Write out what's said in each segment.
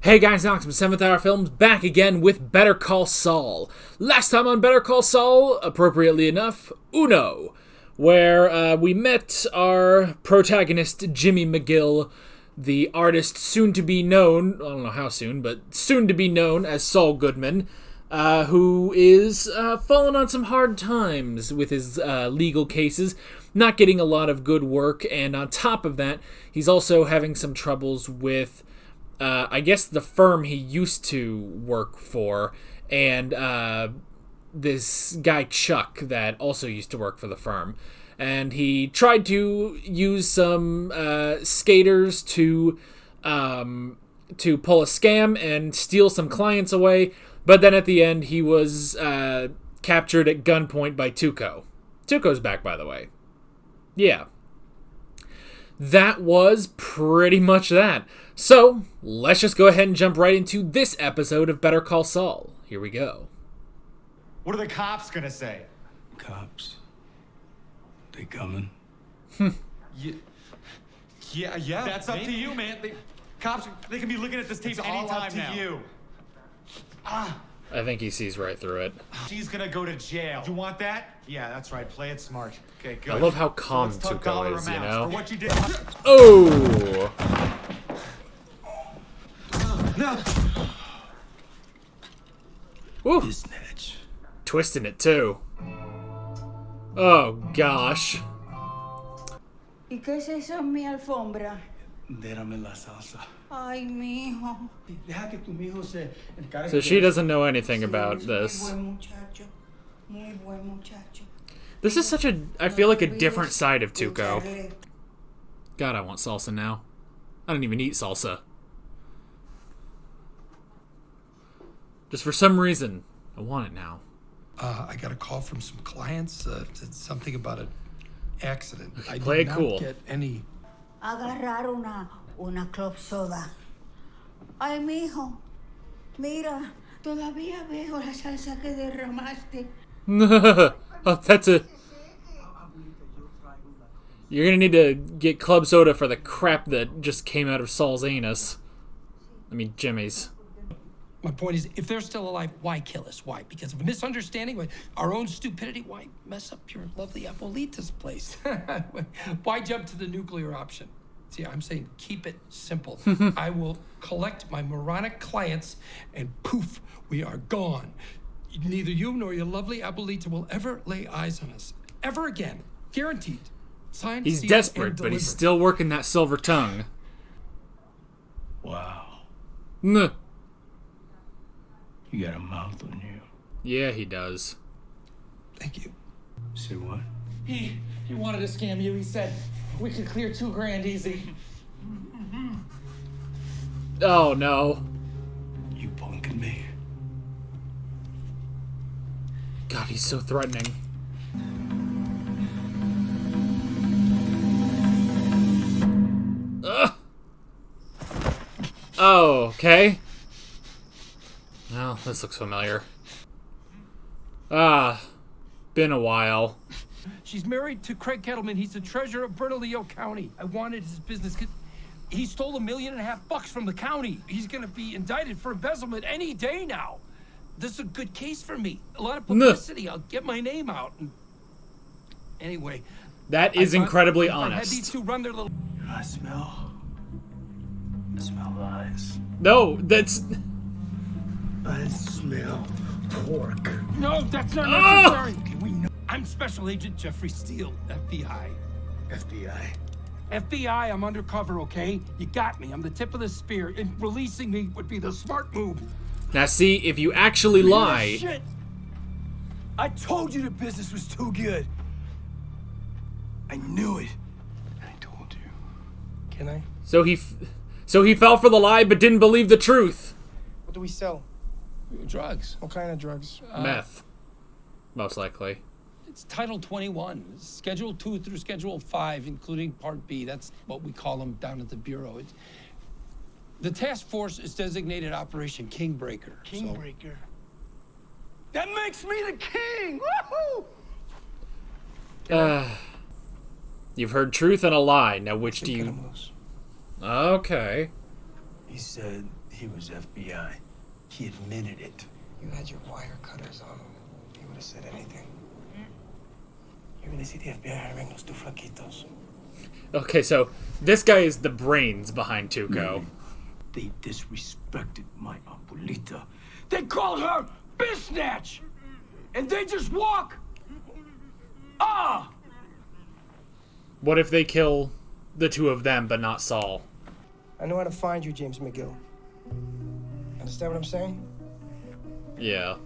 Hey guys, Alex from 7th Hour Films, back again with Better Call Saul. Last time on Better Call Saul, appropriately enough, Uno, where we met our protagonist, Jimmy McGill, the artist soon to be known, I don't know how soon, but soon to be known as Saul Goodman, who is falling on some hard times with his legal cases, not getting a lot of good work, and on top of that, he's also having some troubles with I guess the firm he used to work for, and this guy Chuck that also used to work for the firm. And he tried to use some skaters to pull a scam and steal some clients away, but then at the end he was captured at gunpoint by Tuco. Tuco's back, by the way. Yeah. That was pretty much that. So, let's just go ahead and jump right into this episode of Better Call Saul. Here we go. What are the cops gonna say? Cops? They coming? Yeah. That's up to you, man. Cops, they can be looking at this tape anytime now. You. I think he sees right through it. She's gonna go to jail. You want that? Yeah, that's right. Play it smart. Okay, good. I love how calm Tuco is, you know? For what you did. Oh! No. Woo! Snatch. Twisting it, too. Oh, gosh. ¿Y qué es eso en mi alfombra? Dérame la salsa. Ay, mijo. Deja que tu mijo se encargue. So she doesn't know anything about this. Muy buen muchacho. Muy buen muchacho. This is such a, I feel like a different side of Tuco. God, I want salsa now. I don't even eat salsa. Just for some reason, I want it now. I got a call from some clients. It's something about an accident. Okay, I play did it not cool. get any. Agarrar una club soda. Ay, mijo. Mira, todavía veo la salsa que derramaste. Oh, that's a... You're gonna need to get club soda for the crap that just came out of Saul's anus. I mean, Jimmy's. My point is, if they're still alive, why kill us? Why? Because of a misunderstanding? Our own stupidity? Why mess up your lovely Abuelita's place? Why jump to the nuclear option? See, I'm saying keep it simple. I will collect my moronic clients, and poof, we are gone. Neither you nor your lovely Abuelita will ever lay eyes on us. Ever again. Guaranteed. Signed, He's sealed, desperate, and but he's delivered. still working that silver tongue. Wow. Nuh. You got a mouth on you. Yeah, he does. Thank you. Say what? He wanted to scam you. He said we could clear $2,000 easy. Oh, no. You punking me. God, he's so threatening. Ugh. Oh, okay. Well, this looks familiar. Been a while. She's married to Craig Kettleman. He's the treasurer of Bernalillo County. I wanted his business. He stole $1.5 million from the county. He's going to be indicted for embezzlement any day now. This is a good case for me. A lot of publicity. I'll get my name out. And anyway, That is incredibly I had honest. these two run their little. I smell lies. No, that's... I smell pork. No, that's not necessary. Okay, we know. I'm Special Agent Jeffrey Steele, FBI. FBI. FBI, I'm undercover, okay? You got me. I'm the tip of the spear, and releasing me would be the smart move. Now see, if you actually lie... Shit! I told you the business was too good. I knew it. I told you. Can I? So he fell for the lie, but didn't believe the truth. What do we sell? Drugs. What kind of drugs? Meth. Most likely. It's Title 21, Schedule 2 through Schedule 5, including Part B. That's what we call them down at the Bureau. The task force is designated Operation Kingbreaker. Kingbreaker. That makes me the king! Woohoo! You've heard truth and a lie. Now which do you... Okay. He said He was FBI. He admitted it. You had your wire cutters on him. He would have said anything. You're gonna see the FBI hiring those two flaquitos. Okay, so this guy is the brains behind Tuco. They disrespected my abuelita. They called her Bisnatch! And they just walk! Ah! What if they kill the two of them, but not Saul? I know how to find you, James McGill. Understand what I'm saying? Yeah.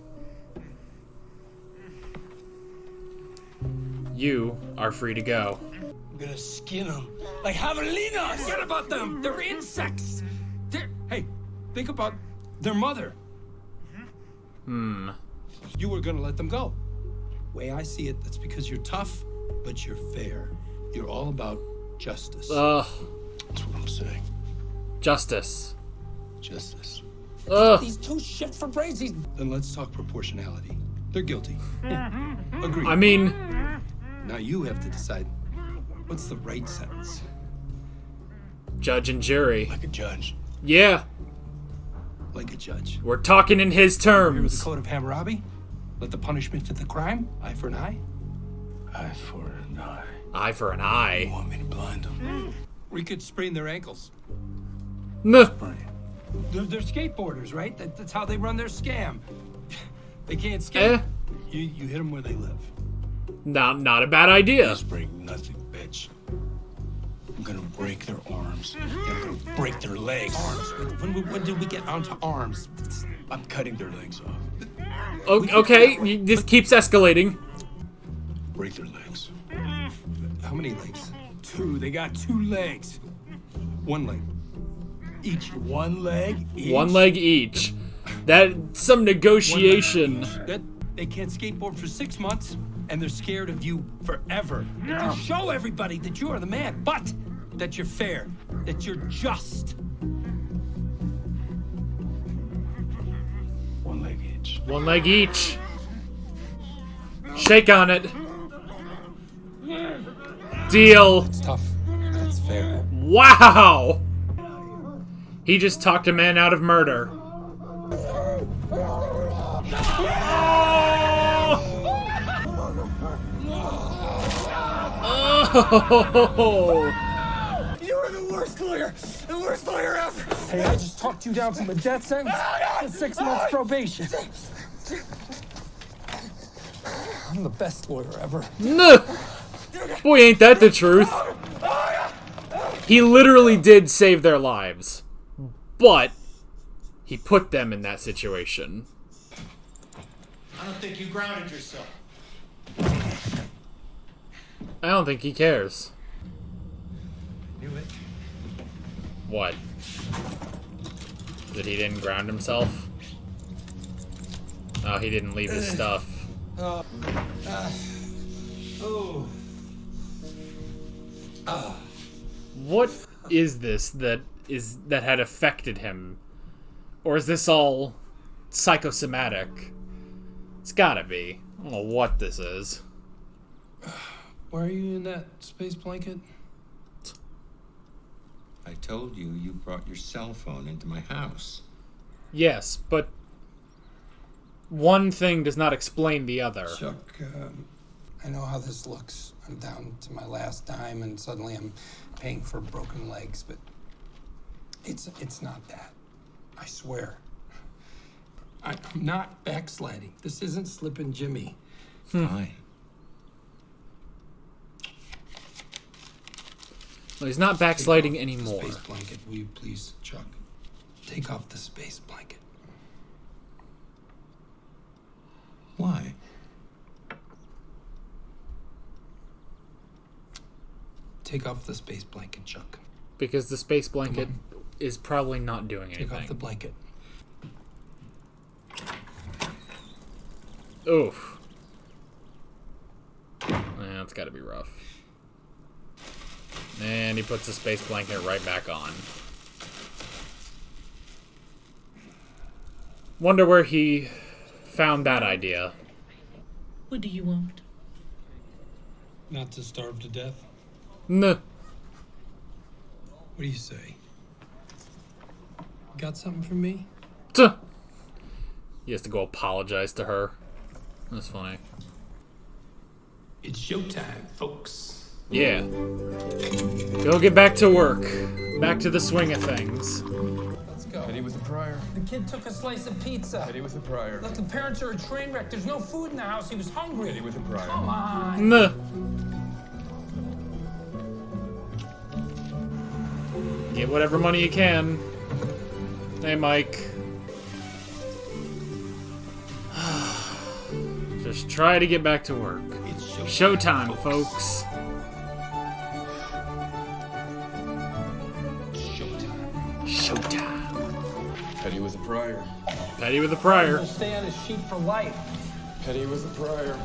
You are free to go. I'm gonna skin them like javelinas! Forget about them. They're insects. Hey, think about their mother. You were gonna let them go. Way I see it, that's because you're tough, but you're fair. You're all about justice. That's what I'm saying. Justice. Justice. These two shit for brains. Then let's talk proportionality. They're guilty. Agreed. I mean, Now you have to decide what's the right sentence. judge and jury. Like a judge. Yeah, Like a judge. we're talking in his Remember the terms. code of Hammurabi? Let the punishment fit the crime. Eye for an eye. Eye for an eye. Eye for an You eye. want me to blind them? We could sprain their ankles. Nuh. They're skateboarders, right? That's how they run their scam. They can't skate. Eh, You hit them where they live. not a bad idea. Just break nothing, bitch. I'm gonna break their arms. And I'm gonna break their legs. Arms. When did we get onto arms? I'm cutting their legs off. Okay, this keeps escalating. Break their legs. How many legs? Two. They got 2 legs. One leg. Each. 1 leg each. One leg each. That's some negotiation. That they can't skateboard for 6 months, and they're scared of you forever. You show everybody that you are the man, but that you're fair, that you're just. 1 leg each. One leg each. Shake on it. Deal. It's tough. That's fair. Wow. He just talked a man out of murder. Oh. You were the worst lawyer! The worst lawyer ever! Hey, I just talked you down from a death sentence to 6 months probation. I'm the best lawyer ever. No. Boy, ain't that the truth. He literally did save their lives, but he put them in that situation. I don't think you grounded yourself. I don't think he cares. Knew it. What? That he didn't ground himself? Oh, he didn't leave his stuff. What is this that had affected him? Or is this all psychosomatic? It's gotta be. I don't know what this is. Why are you in that space blanket? I told you you brought your cell phone into my house. Yes, but one thing does not explain the other. Chuck, I know how this looks. I'm down to my last dime, and suddenly I'm paying for broken legs, but it's not that. I swear. I'm not backsliding. This isn't slipping Jimmy. Fine. Well, he's not backsliding Take off anymore. The space blanket, will you please, Chuck? Take off the space blanket. Why? Take off the space blanket, Chuck. Because the space blanket is probably not doing Take off the anything. blanket. Oof. That's gotta be rough. And he puts the space blanket right back on. Wonder where he found that idea. What do you want? Not to starve to death. Nah. What do you say? Got something for me? Tuh. He has to go apologize to her. That's funny. It's showtime, folks. Yeah. Go get back to work. Back to the swing of things. Let's go. Eddie with a prior. The kid took a slice of pizza. Eddie with a prior. Look, the parents are a train wreck. There's no food in the house. He was hungry. Eddie with a prior. Come on. Nah. Get whatever money you can. Hey, Mike. Just try to get back to work. It's Showtime, folks. Showtime. Eddie with a prior. Petty with a prior. He'll stay on his sheet for life. Eddie with a prior.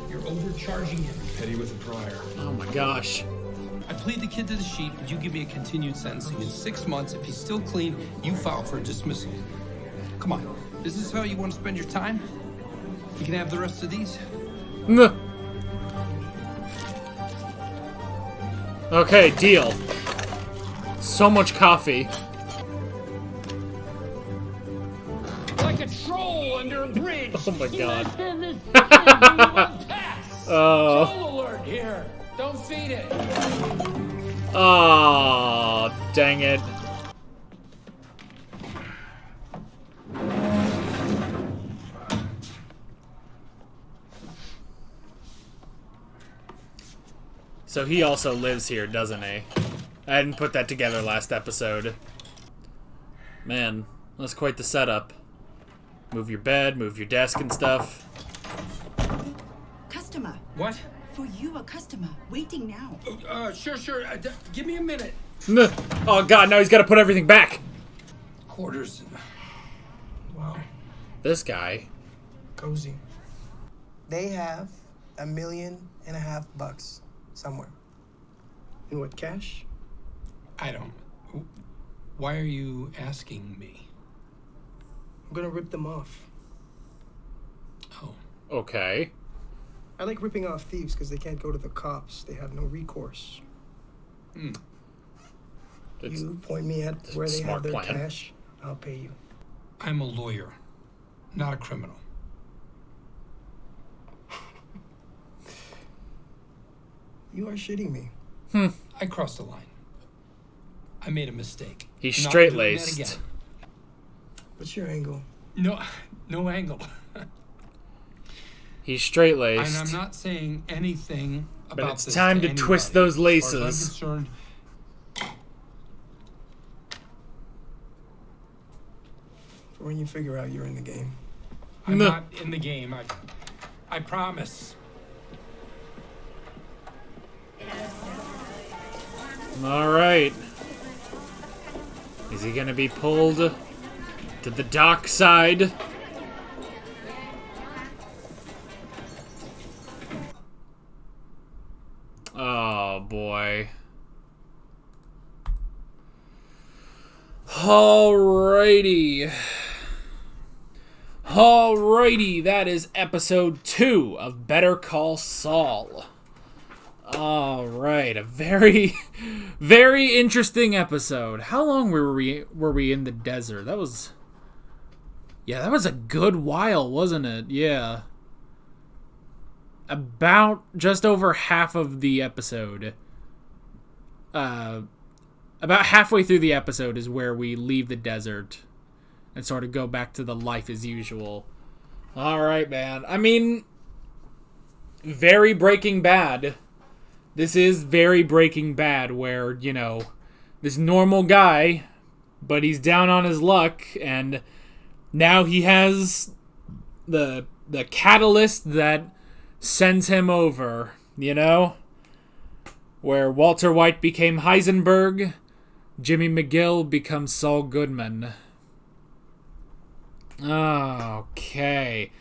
You're overcharging him. Eddie with a prior. Oh my gosh. I plead the kid to the sheet, but you give me a continued sentencing. In 6 months, if he's still clean, you file for a dismissal. Come on. Is this how you want to spend your time? You can have the rest of these. Nah. Okay, deal. So much coffee. Like a troll under a bridge. Oh my god. Troll Oh. alert here. Don't feed it. Oh, dang it. So he also lives here, doesn't he? I didn't put that together last episode. Man, that's quite the setup. Move your bed, move your desk and stuff. Customer. What? For you, a customer. Waiting now. Sure. Give me a minute. Nah. Oh god, now he's got to put everything back. Quarters. Wow. This guy. Cozy. They have $1.5 million somewhere. In what, cash? I don't. Why are you asking me? I'm gonna rip them off. Oh. Okay. I like ripping off thieves because they can't go to the cops. They have no recourse. It's You point me at where they smart have their plan. cash, I'll pay you. I'm a lawyer, not a criminal. You are shitting me. I crossed the line. I made a mistake. He's Not doing that straight-laced. again. What's your angle? No angle. He's And straight-laced. I'm not saying anything about it's this time to anybody. twist those As far laces. as I'm concerned, For when you figure out you're in the game. I'm No. not in the game. I promise. All right. Is he gonna be pulled to the dark side? Oh boy. Alrighty. Alrighty, that is episode 2 of Better Call Saul. Alright, a very, very interesting episode. How long were we in the desert? That was a good while, wasn't it? Yeah. About just over half of the episode. About halfway through the episode is where we leave the desert and sort of go back to the life as usual. Alright, man. I mean, very Breaking Bad. This is very Breaking Bad, where, you know, this normal guy, but he's down on his luck, and now he has the catalyst that sends him over, you know? Where Walter White became Heisenberg, Jimmy McGill becomes Saul Goodman. Okay.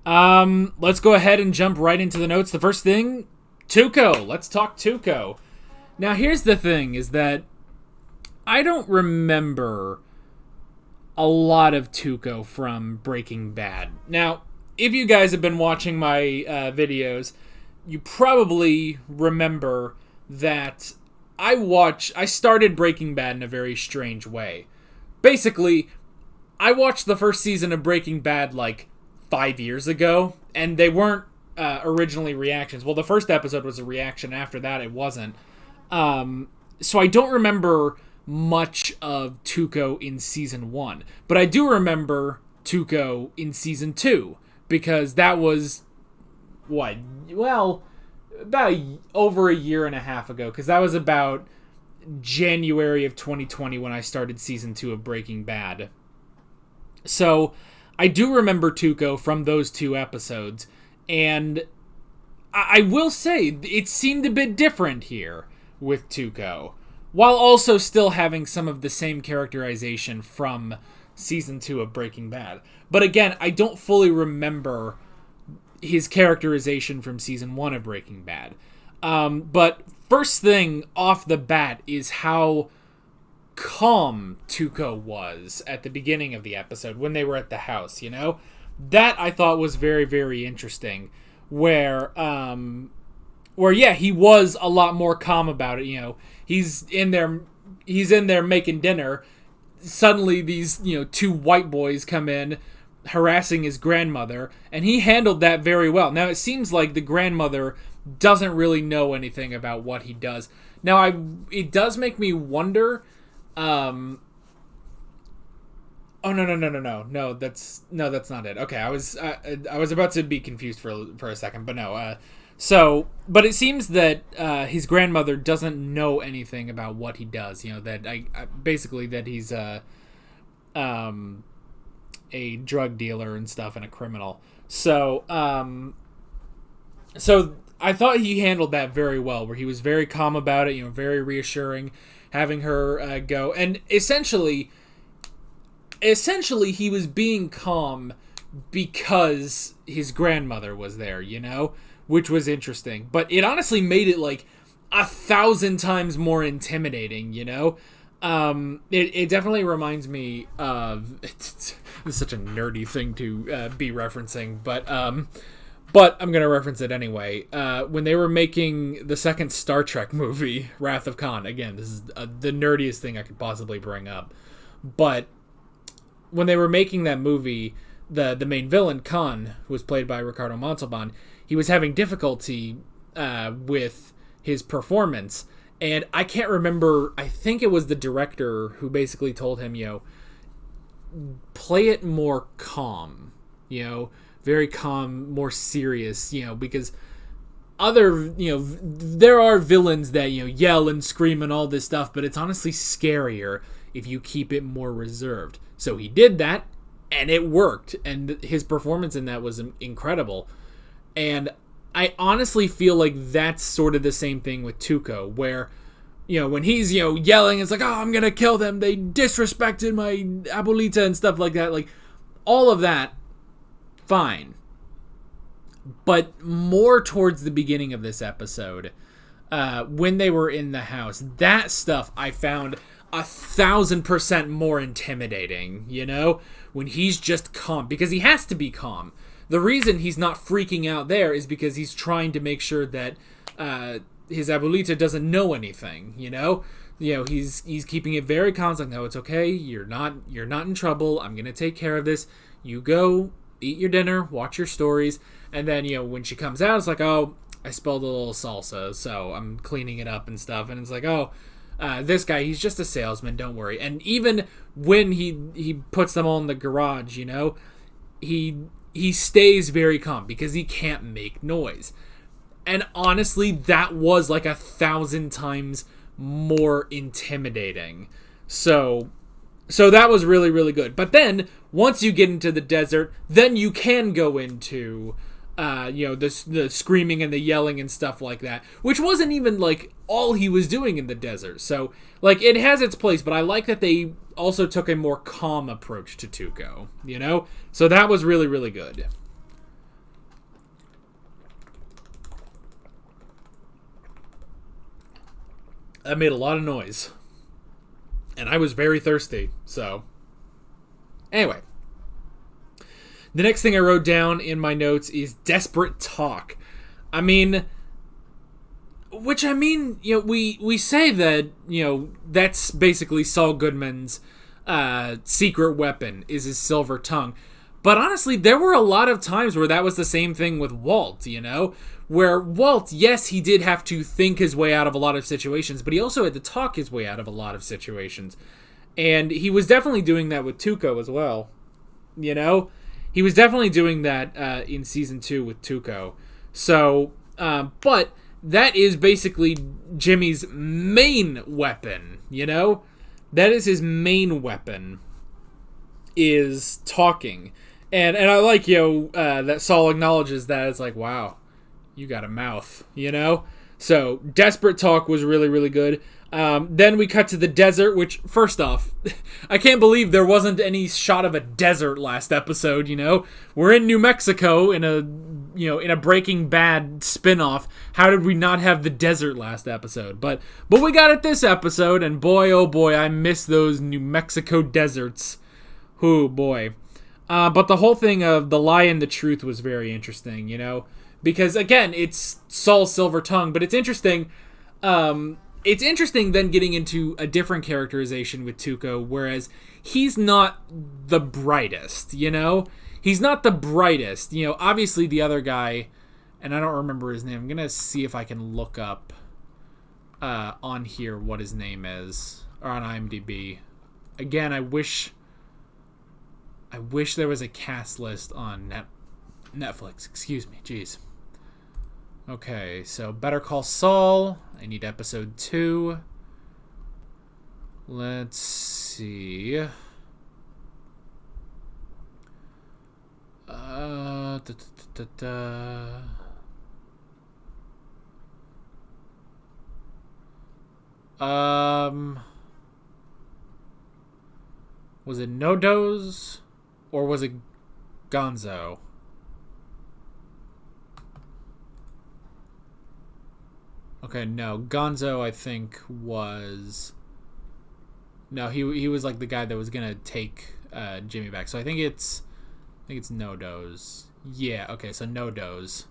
Let's go ahead and jump right into the notes. The first thing, Tuco. Let's talk Tuco. Now, here's the thing, is that I don't remember a lot of Tuco from Breaking Bad. Now, if you guys have been watching my videos, you probably remember that I started Breaking Bad in a very strange way. basically, I watched the first season of Breaking Bad like 5 years ago, and they weren't originally reactions. Well, the first episode was a reaction. After that, it wasn't. So I don't remember much of Tuco in season 1, but I do remember Tuco in season 2, because that was about over a year and a half ago, because that was about January of 2020 when I started season 2 of Breaking Bad. So I do remember Tuco from those 2 episodes, and I will say it seemed a bit different here with Tuco, while also still having some of the same characterization from season 2 of Breaking Bad. But again, I don't fully remember his characterization from season 1 of Breaking Bad. But first thing off the bat is how calm Tuco was at the beginning of the episode when they were at the house, you know? That I thought was very, very interesting, where he was a lot more calm about it, you know. He's in there making dinner. Suddenly these, 2 white boys come in harassing his grandmother, and he handled that very well. Now it seems like the grandmother doesn't really know anything about what he does. Now it does make me wonder. Oh no, that's not it. Okay, I was about to be confused for a second, but no. But it seems that his grandmother doesn't know anything about what he does. You know, that basically that he's a drug dealer and stuff and a criminal. So I thought he handled that very well, where he was very calm about it, very reassuring, having her go. And essentially he was being calm because his grandmother was there, which was interesting. But it honestly made it like 1,000 times more intimidating, It definitely reminds me of... It's such a nerdy thing to be referencing, but I'm going to reference it anyway. When they were making the second Star Trek movie, Wrath of Khan, again, this is the nerdiest thing I could possibly bring up, but when they were making that movie, the main villain, Khan, who was played by Ricardo Montalban, he was having difficulty with his performance. And I can't remember, I think it was the director who basically told him, play it more calm, very calm, more serious, because there are villains that, yell and scream and all this stuff, but it's honestly scarier if you keep it more reserved. So he did that, and it worked, and his performance in that was incredible. And I honestly feel like that's sort of the same thing with Tuco, where, when he's, yelling, it's like, oh, I'm going to kill them. They disrespected my abuelita and stuff like that. Like, all of that, fine. But more towards the beginning of this episode, when they were in the house, that stuff I found 1,000% more intimidating, when he's just calm, because he has to be calm. The reason he's not freaking out there is because he's trying to make sure that his abuelita doesn't know anything, he's keeping it very calm. It's like, no, it's okay. You're not in trouble. I'm going to take care of this. You go eat your dinner, watch your stories. And then, when she comes out, it's like, oh, I spilled a little salsa, so I'm cleaning it up and stuff. And it's like, oh, this guy, he's just a salesman. Don't worry. And even when he puts them all in the garage, he stays very calm because he can't make noise. And honestly, that was like 1,000 times more intimidating. So that was really, really good. But then, once you get into the desert, then you can go into, the screaming and the yelling and stuff like that. Which wasn't even, like, all he was doing in the desert. So, like, it has its place, but I like that they also took a more calm approach to Tuco, So that was really, really good. That made a lot of noise. And I was very thirsty, so... Anyway. The next thing I wrote down in my notes is desperate talk. We say that, that's basically Saul Goodman's secret weapon is his silver tongue. But honestly, there were a lot of times where that was the same thing with Walt, you know? Where Walt, yes, he did have to think his way out of a lot of situations, but he also had to talk his way out of a lot of situations. And he was definitely doing that with Tuco as well, you know? He was definitely doing that in Season 2 with Tuco. So, but that is basically Jimmy's main weapon, you know? That is his main weapon, is talking. And I like, that Saul acknowledges that. It's like, wow, you got a mouth, you know? So, desperate talk was really, really good. Then we cut to the desert, which, first off, I can't believe there wasn't any shot of a desert last episode, you know? We're in New Mexico in a Breaking Bad spin-off. How did we not have the desert last episode? But we got it this episode, and boy, oh boy, I miss those New Mexico deserts. Oh boy. But the whole thing of the lie and the truth was very interesting, you know? Because, again, it's Saul's silver tongue, but it's interesting. It's interesting then getting into a different characterization with Tuco, whereas he's not the brightest, you know? He's not the brightest. You know, obviously the other guy, and I don't remember his name. I'm going to see if I can look up on here what his name is, or on IMDb. Again, I wish there was a cast list on Netflix. Excuse me. Jeez. Okay, so Better Call Saul. I need episode 2. Let's see. Was it No-Doz or was it Gonzo? Okay, no. Gonzo, I think, was... No, he was like the guy that was gonna take Jimmy back. So I think it's No-Doz. Yeah, okay, so No-Doz.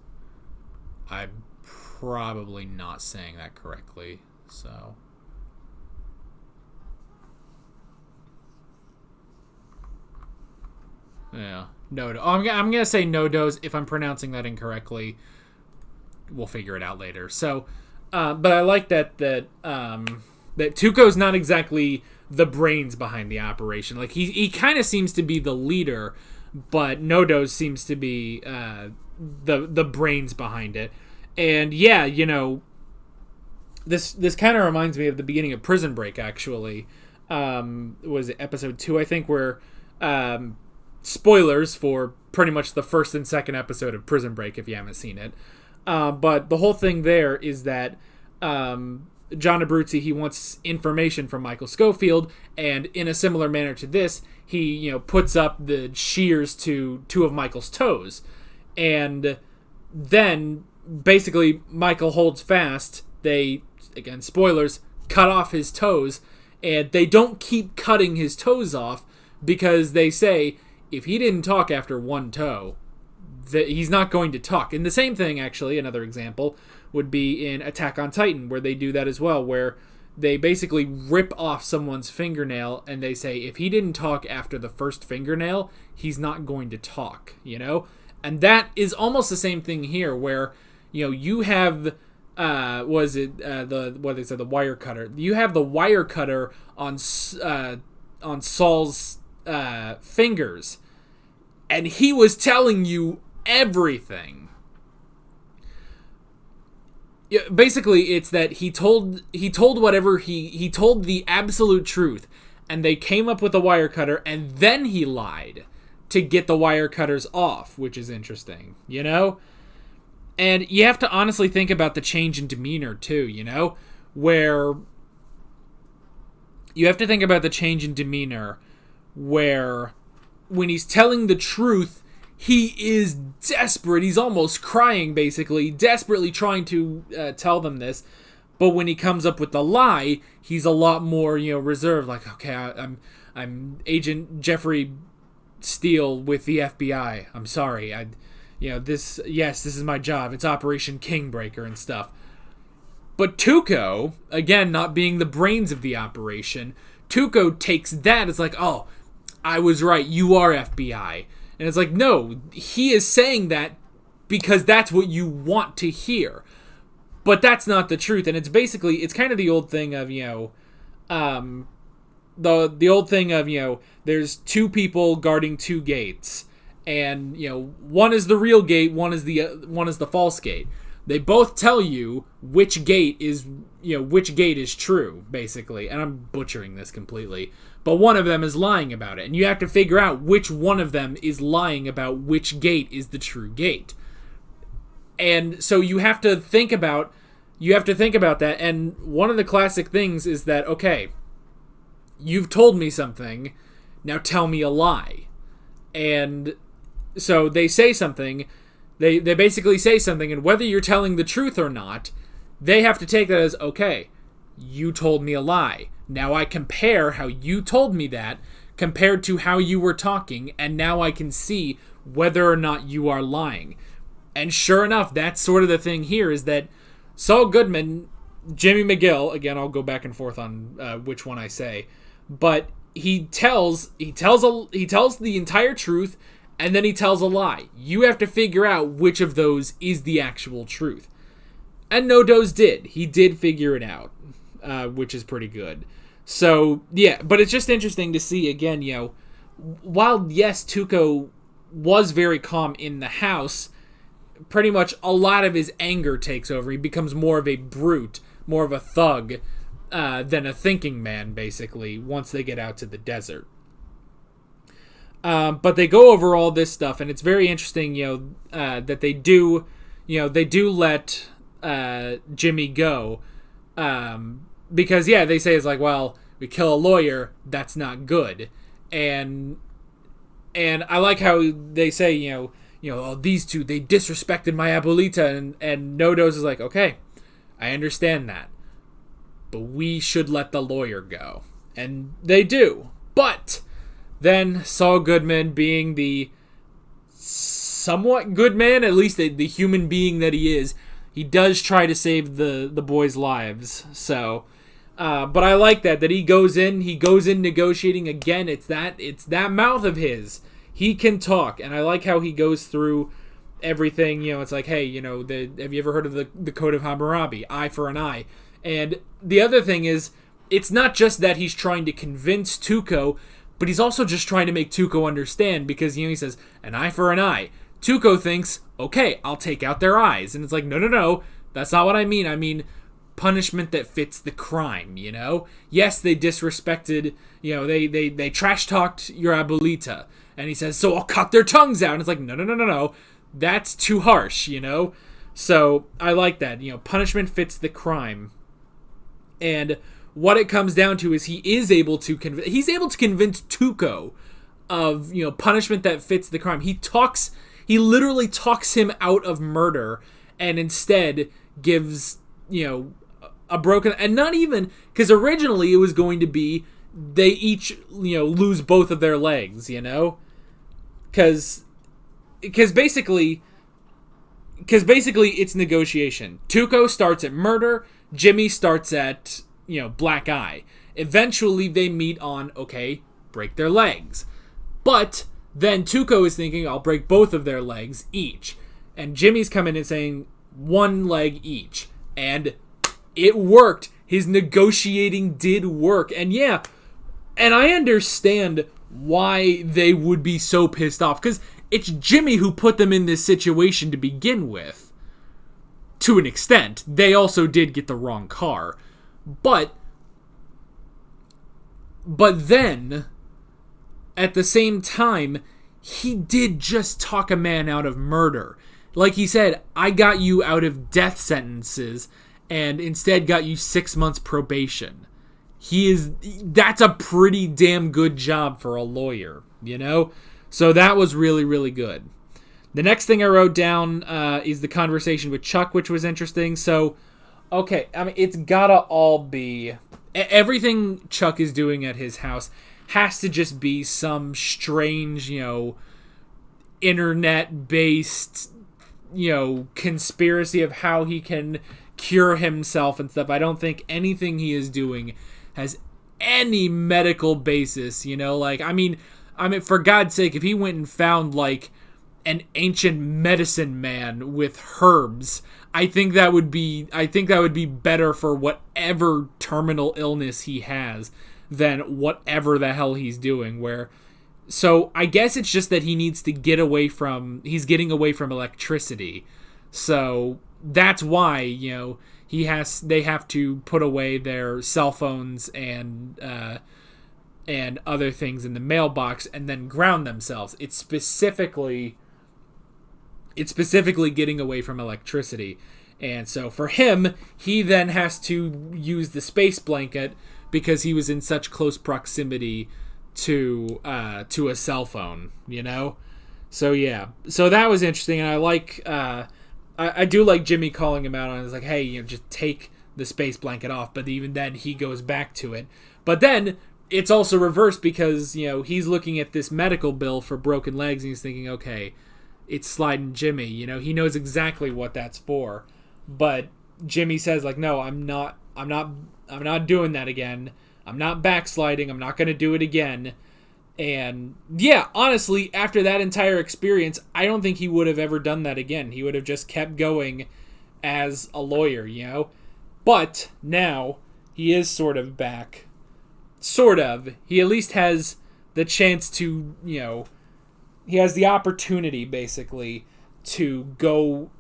I'm probably not saying that correctly, so... Yeah, No-Doz. I'm gonna say No-Doz. If I'm pronouncing that incorrectly, we'll figure it out later. So... but I like that Tuco's not exactly the brains behind the operation. Like he kind of seems to be the leader, but No-Doz seems to be the brains behind it. And yeah, you know, this kind of reminds me of the beginning of Prison Break. Actually, was it episode 2? I think where spoilers for pretty much the first and second episode of Prison Break if you haven't seen it. But the whole thing there is that John Abruzzi, he wants information from Michael Scofield, and in a similar manner to this, he puts up the shears to 2 of Michael's toes, and then basically Michael holds fast. They, again, spoilers, cut off his toes, and they don't keep cutting his toes off because they say if he didn't talk after 1 toe, that he's not going to talk. And the same thing, actually, another example, would be in Attack on Titan, where they do that as well, where they basically rip off someone's fingernail, and they say, if he didn't talk after the first fingernail, he's not going to talk, you know? And that is almost the same thing here, where, you have, the wire cutter. You have the wire cutter on Saul's fingers, and he was telling you everything. Yeah, basically, it's that he told whatever he told the absolute truth, and they came up with a wire cutter, and then he lied to get the wire cutters off, which is interesting, And you have to honestly think about the change in demeanor too, where you have to think about the change in demeanor where when he's telling the truth, he is desperate. He's almost crying, basically, desperately trying to tell them this. But when he comes up with the lie, he's a lot more, reserved. Like, okay, I'm Agent Jeffrey Steele with the FBI. I'm sorry. This is my job. It's Operation Kingbreaker and stuff. But Tuco, again, not being the brains of the operation, Tuco takes that as like, oh, I was right, you are FBI. And it's like, no, he is saying that because that's what you want to hear. But that's not the truth. And it's basically, it's kind of the old thing of, the old thing of, there's two people guarding two gates. And, one is the real gate, one is the false gate. They both tell you which gate is true, basically. And I'm butchering this completely. But one of them is lying about it. And you have to figure out which one of them is lying about which gate is the true gate. And so you have to think about that. And one of the classic things is that, okay, you've told me something, now tell me a lie. And so they say something, they basically say something, and whether you're telling the truth or not, they have to take that as, okay, you told me a lie. Now I compare how you told me that compared to how you were talking, and now I can see whether or not you are lying. And sure enough, that's sort of the thing here, is that Saul Goodman, Jimmy McGill, again, I'll go back and forth on which one I say, but he tells the entire truth, and then he tells a lie. You have to figure out which of those is the actual truth. And NoDoz did. He did figure it out, which is pretty good. So, yeah, but it's just interesting to see, again, while, yes, Tuco was very calm in the house, pretty much a lot of his anger takes over. He becomes more of a brute, more of a thug, than a thinking man, basically, once they get out to the desert. But they go over all this stuff, and it's very interesting, that they do let Jimmy go, because, yeah, they say it's like, well, we kill a lawyer, that's not good. And I like how they say, oh, these two, they disrespected my abuelita, and NoDoz is like, okay, I understand that, but we should let the lawyer go. And they do. But then Saul Goodman, being the somewhat good man, at least the human being that he is, he does try to save the boys' lives. So, but I like that he goes in negotiating again. It's that mouth of his. He can talk, and I like how he goes through everything. It's like, hey, have you ever heard of the Code of Hammurabi? Eye for an eye. And the other thing is, it's not just that he's trying to convince Tuco, but he's also just trying to make Tuco understand, because, he says, an eye for an eye. Tuco thinks, okay, I'll take out their eyes. And it's like, no, that's not what I mean. I mean punishment that fits the crime, Yes, they disrespected, they trash-talked your abuelita. And he says, so I'll cut their tongues out. And it's like, no. That's too harsh, So I like that. Punishment fits the crime. And what it comes down to is he's able to convince Tuco of, punishment that fits the crime. He literally talks him out of murder, and instead gives, a broken, and not even, because originally it was going to be they each, lose both of their legs, because basically it's negotiation. Tuco starts at murder, Jimmy starts at, black eye. Eventually they meet on, okay, break their legs. But then Tuco is thinking, I'll break both of their legs each. And Jimmy's coming in saying, one leg each. And it worked. His negotiating did work. And yeah, and I understand why they would be so pissed off, because it's Jimmy who put them in this situation to begin with. To an extent. They also did get the wrong car. But then, at the same time, he did just talk a man out of murder. Like he said, I got you out of death sentences and instead got you 6 months probation. That's a pretty damn good job for a lawyer, So that was really, really good. The next thing I wrote down is the conversation with Chuck, which was interesting. So, okay, I mean, it's gotta all be... Everything Chuck is doing at his house has to just be some strange, internet-based, conspiracy of how he can cure himself and stuff. I don't think anything he is doing has any medical basis, you know? Like, I mean, for God's sake, if he went and found, like, an ancient medicine man with herbs, I think that would be better for whatever terminal illness he has than whatever the hell he's doing. So I guess it's just that he's getting away from electricity. So that's why, you know, they have to put away their cell phones and other things in the mailbox and then ground themselves. It's specifically getting away from electricity. And so for him, he then has to use the space blanket because he was in such close proximity to a cell phone, you know? So yeah. So that was interesting, and I like I do like Jimmy calling him out on it. It's like, hey, you know, just take the space blanket off, but even then he goes back to it. But then it's also reversed because, you know, he's looking at this medical bill for broken legs and he's thinking, okay, it's sliding Jimmy, you know, he knows exactly what that's for. But Jimmy says, like, no, I'm not doing that again. I'm not backsliding. I'm not going to do it again. And yeah, honestly, after that entire experience, I don't think he would have ever done that again. He would have just kept going as a lawyer, you know? But now he is sort of back. Sort of. He at least has the chance to, you know, he has the opportunity, basically, to go,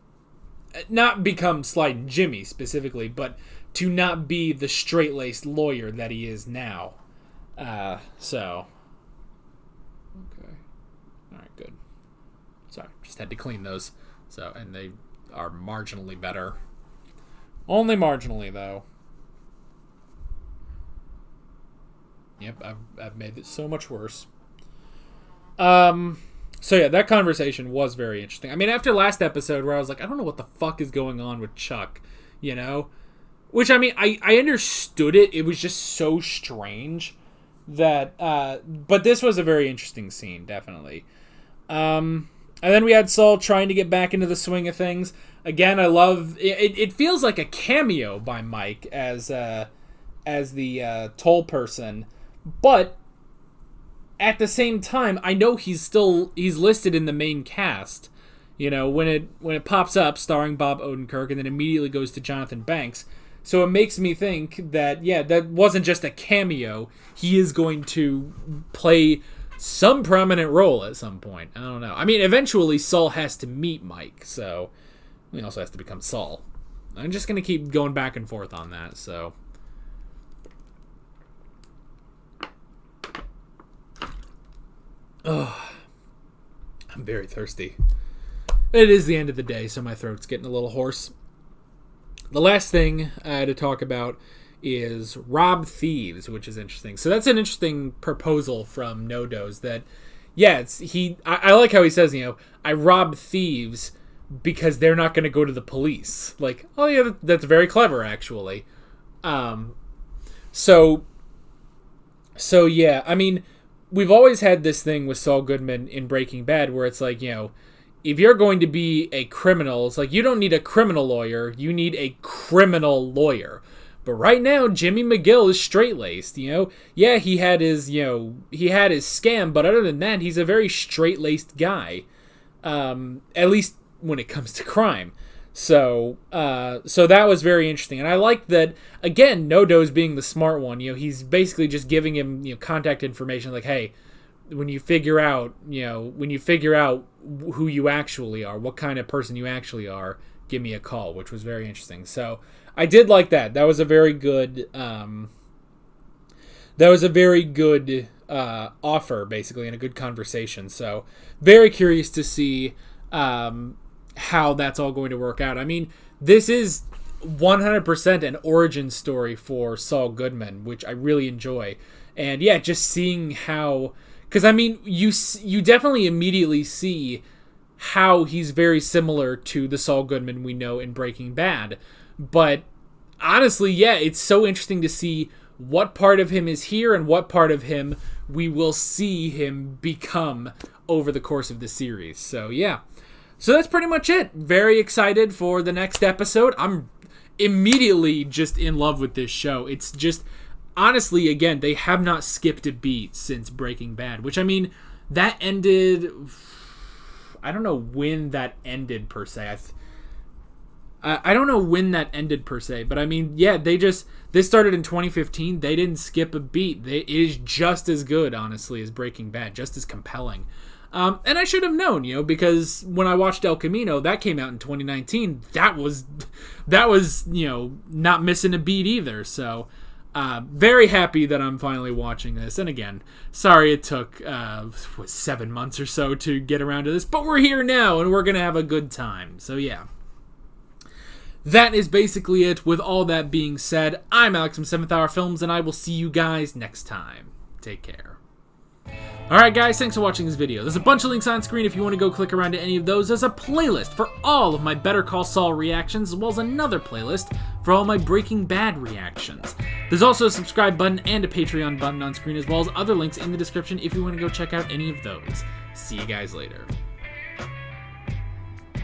not become Sliding Jimmy specifically, but to not be the straight-laced lawyer that he is now. So... okay. Alright, good. Sorry, just had to clean those. So, and they are marginally better. Only marginally, though. Yep, I've made it so much worse. So yeah, that conversation was very interesting. I mean, after last episode where I was like, I don't know what the fuck is going on with Chuck, you know? Which, I mean, I understood it. It was just so strange that, but this was a very interesting scene, definitely. And then we had Saul trying to get back into the swing of things. Again, I love, it feels like a cameo by Mike as the toll person, but at the same time, I know he's listed in the main cast. You know, when it pops up, starring Bob Odenkirk, and then immediately goes to Jonathan Banks. So it makes me think that, yeah, that wasn't just a cameo. He is going to play some prominent role at some point. I don't know. I mean, eventually Saul has to meet Mike, so he also has to become Saul. I'm just going to keep going back and forth on that, so... Oh, I'm very thirsty. It is the end of the day, so my throat's getting a little hoarse. The last thing to talk about is rob thieves, which is interesting. So that's an interesting proposal from No-Do's that, yeah, I like how he says, you know, I rob thieves because they're not going to go to the police. Like, oh yeah, that's very clever, actually. So yeah, I mean, we've always had this thing with Saul Goodman in Breaking Bad where it's like, you know, if you're going to be a criminal, it's like you don't need a criminal lawyer, you need a criminal lawyer. But right now, Jimmy McGill is straight-laced, you know? Yeah, he had his scam, but other than that, he's a very straight-laced guy. At least when it comes to crime. So that was very interesting. And I like that, again, No-Do's being the smart one, you know, he's basically just giving him, you know, contact information like, hey, when you figure out who you actually are, what kind of person you actually are, give me a call, which was very interesting. So I did like that. That was a very good offer, basically, and a good conversation. So very curious to see how that's all going to work out. I mean, this is 100% an origin story for Saul Goodman, which I really enjoy. And yeah, just seeing how... Because, I mean, you definitely immediately see how he's very similar to the Saul Goodman we know in Breaking Bad. But, honestly, yeah, it's so interesting to see what part of him is here and what part of him we will see him become over the course of the series. So, yeah. So that's pretty much it. Very excited for the next episode. I'm immediately just in love with this show. It's just... honestly, again, they have not skipped a beat since Breaking Bad, which, I mean, that ended... I don't know when that ended, per se. I don't know when that ended, per se, but I mean, yeah, this started in 2015. They didn't skip a beat. It is just as good, honestly, as Breaking Bad, just as compelling. And I should have known, because when I watched El Camino, that came out in 2019. That was, not missing a beat either. So, very happy that I'm finally watching this. And again, sorry it took 7 months or so to get around to this, but we're here now and we're gonna have a good time. So yeah. That is basically it. With all that being said, I'm Alex from 7th Hour Films, and I will see you guys next time. Take care. Alright guys, thanks for watching this video. There's a bunch of links on screen if you want to go click around to any of those. There's a playlist for all of my Better Call Saul reactions, as well as another playlist for all my Breaking Bad reactions. There's also a subscribe button and a Patreon button on screen, as well as other links in the description if you want to go check out any of those. See you guys later.